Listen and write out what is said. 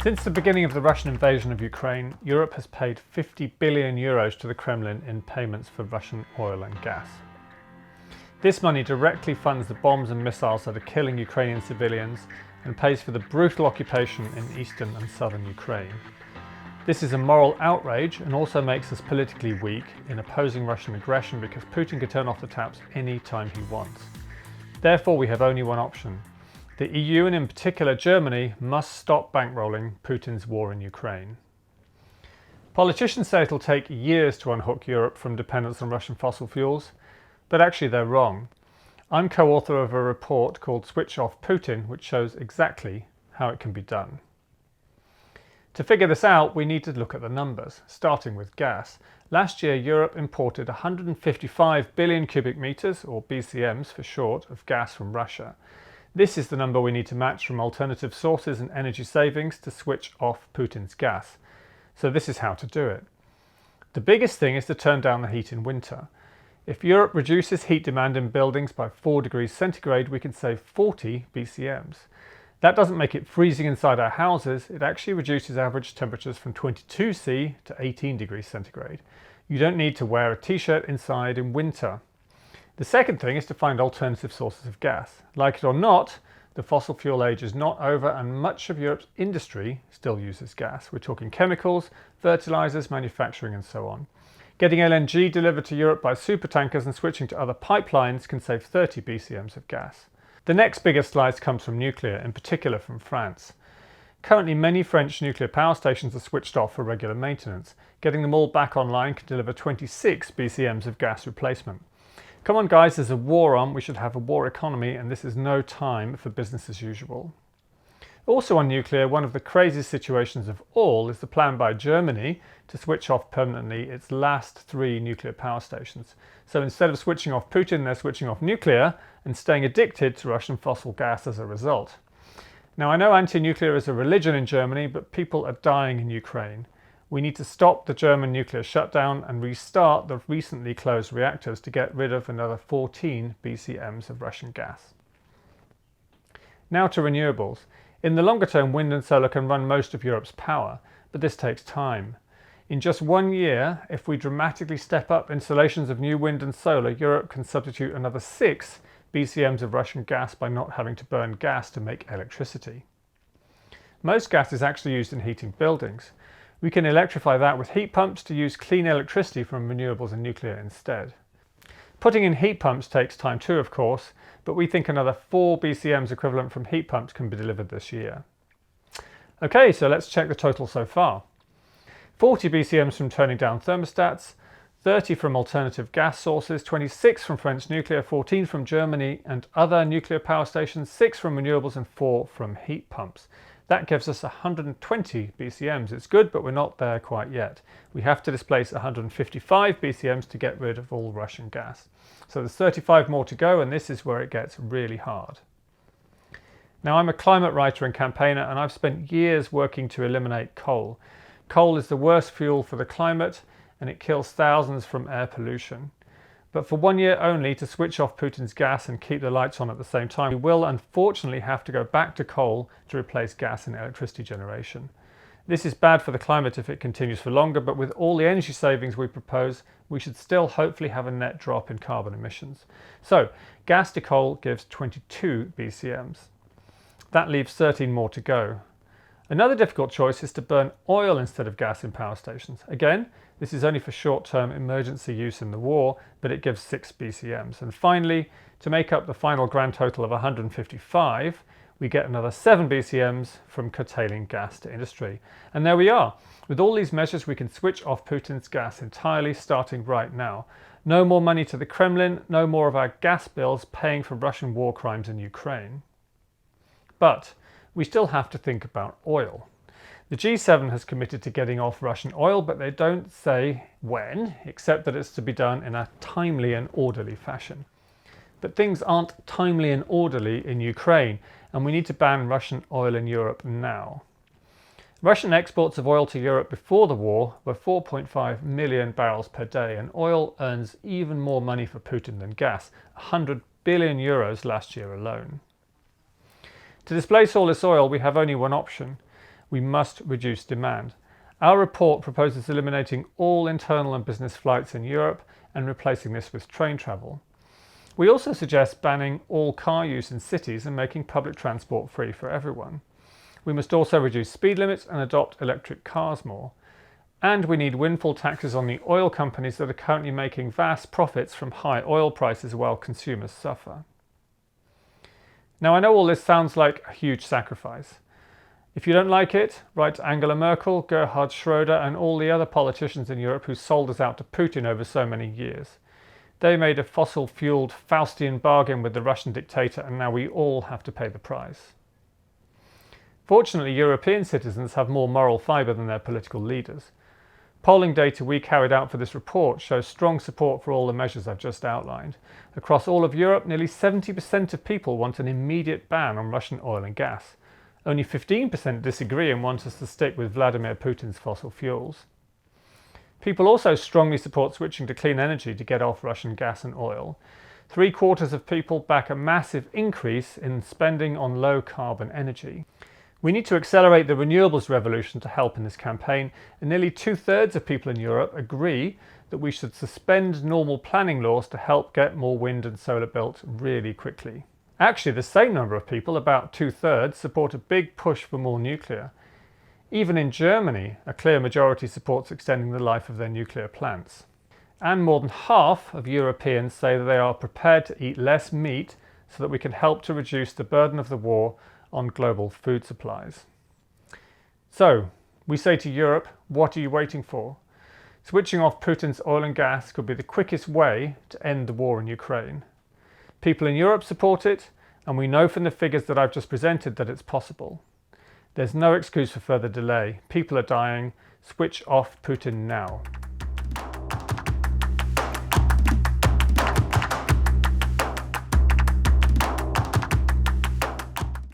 Since the beginning of the Russian invasion of Ukraine, Europe has paid 50 billion euros to the Kremlin in payments for Russian oil and gas. This money directly funds the bombs and missiles that are killing Ukrainian civilians and pays for the brutal occupation in eastern and southern Ukraine. This is a moral outrage and also makes us politically weak in opposing Russian aggression because Putin can turn off the taps any time he wants. Therefore, we have only one option. The EU, and in particular Germany, must stop bankrolling Putin's war in Ukraine. Politicians say it'll take years to unhook Europe from dependence on Russian fossil fuels, but actually they're wrong. I'm co-author of a report called Switch Off Putin, which shows exactly how it can be done. To figure this out, we need to look at the numbers, starting with gas. Last year, Europe imported 155 billion cubic meters, or BCMs for short, of gas from Russia. This is the number we need to match from alternative sources and energy savings to switch off Putin's gas. So this is how to do it. The biggest thing is to turn down the heat in winter. If Europe reduces heat demand in buildings by 4 degrees centigrade, we can save 40 BCMs. That doesn't make it freezing inside our houses, it actually reduces average temperatures from 22°C to 18 degrees centigrade. You don't need to wear a t-shirt inside in winter. The second thing is to find alternative sources of gas. Like it or not, the fossil fuel age is not over and much of Europe's industry still uses gas. We're talking chemicals, fertilizers, manufacturing and so on. Getting LNG delivered to Europe by supertankers and switching to other pipelines can save 30 BCMs of gas. The next biggest slice comes from nuclear, in particular from France. Currently, many French nuclear power stations are switched off for regular maintenance. Getting them all back online can deliver 26 BCMs of gas replacement. Come on guys, there's a war on, we should have a war economy, and this is no time for business as usual. Also on nuclear, one of the craziest situations of all is the plan by Germany to switch off permanently its last 3 nuclear power stations. So instead of switching off Putin, they're switching off nuclear and staying addicted to Russian fossil gas as a result. Now I know anti-nuclear is a religion in Germany, but people are dying in Ukraine. We need to stop the German nuclear shutdown and restart the recently closed reactors to get rid of another 14 BCMs of Russian gas. Now to renewables. In the longer term, wind and solar can run most of Europe's power, but this takes time. In just 1 year, if we dramatically step up installations of new wind and solar, Europe can substitute another 6 BCMs of Russian gas by not having to burn gas to make electricity. Most gas is actually used in heating buildings. We can electrify that with heat pumps to use clean electricity from renewables and nuclear instead. Putting in heat pumps takes time too, of course, but we think another 4 BCMs equivalent from heat pumps can be delivered this year. Okay, so let's check the total so far. 40 BCMs from turning down thermostats, 30 from alternative gas sources, 26 from French nuclear, 14 from Germany and other nuclear power stations, 6 from renewables and 4 from heat pumps. That gives us 120 BCMs. It's good, but we're not there quite yet. We have to displace 155 BCMs to get rid of all Russian gas. So there's 35 more to go, and this is where it gets really hard. Now, I'm a climate writer and campaigner, and I've spent years working to eliminate coal. Coal is the worst fuel for the climate, and it kills thousands from air pollution. But for 1 year only, to switch off Putin's gas and keep the lights on at the same time, we will unfortunately have to go back to coal to replace gas in electricity generation. This is bad for the climate if it continues for longer, but with all the energy savings we propose, we should still hopefully have a net drop in carbon emissions. So, gas to coal gives 22 BCMs. That leaves 13 more to go. Another difficult choice is to burn oil instead of gas in power stations. Again, this is only for short-term emergency use in the war, but it gives 6 BCMs. And finally, to make up the final grand total of 155, we get another 7 BCMs from curtailing gas to industry. And there we are. With all these measures, we can switch off Putin's gas entirely, starting right now. No more money to the Kremlin, no more of our gas bills paying for Russian war crimes in Ukraine. But we still have to think about oil. The G7 has committed to getting off Russian oil, but they don't say when, except that it's to be done in a timely and orderly fashion. But things aren't timely and orderly in Ukraine, and we need to ban Russian oil in Europe now. Russian exports of oil to Europe before the war were 4.5 million barrels per day, and oil earns even more money for Putin than gas, 100 billion euros last year alone. To displace all this oil, we have only one option. we must reduce demand. Our report proposes eliminating all internal and business flights in Europe and replacing this with train travel. We also suggest banning all car use in cities and making public transport free for everyone. We must also reduce speed limits and adopt electric cars more. And we need windfall taxes on the oil companies that are currently making vast profits from high oil prices while consumers suffer. Now, I know all this sounds like a huge sacrifice. If you don't like it, write to Angela Merkel, Gerhard Schroeder and all the other politicians in Europe who sold us out to Putin over so many years. They made a fossil-fueled Faustian bargain with the Russian dictator, and now we all have to pay the price. Fortunately, European citizens have more moral fibre than their political leaders. Polling data we carried out for this report shows strong support for all the measures I've just outlined. Across all of Europe, nearly 70% of people want an immediate ban on Russian oil and gas. Only 15% disagree and want us to stick with Vladimir Putin's fossil fuels. People also strongly support switching to clean energy to get off Russian gas and oil. 3/4 of people back a massive increase in spending on low carbon energy. We need to accelerate the renewables revolution to help in this campaign, and nearly 2/3 of people in Europe agree that we should suspend normal planning laws to help get more wind and solar built really quickly. Actually, the same number of people, about 2/3, support a big push for more nuclear. Even in Germany, a clear majority supports extending the life of their nuclear plants. And more than half of Europeans say that they are prepared to eat less meat so that we can help to reduce the burden of the war on global food supplies. So, we say to Europe, what are you waiting for? Switching off Putin's oil and gas could be the quickest way to end the war in Ukraine. People in Europe support it, and we know from the figures that I've just presented that it's possible. There's no excuse for further delay. People are dying. Switch off Putin now.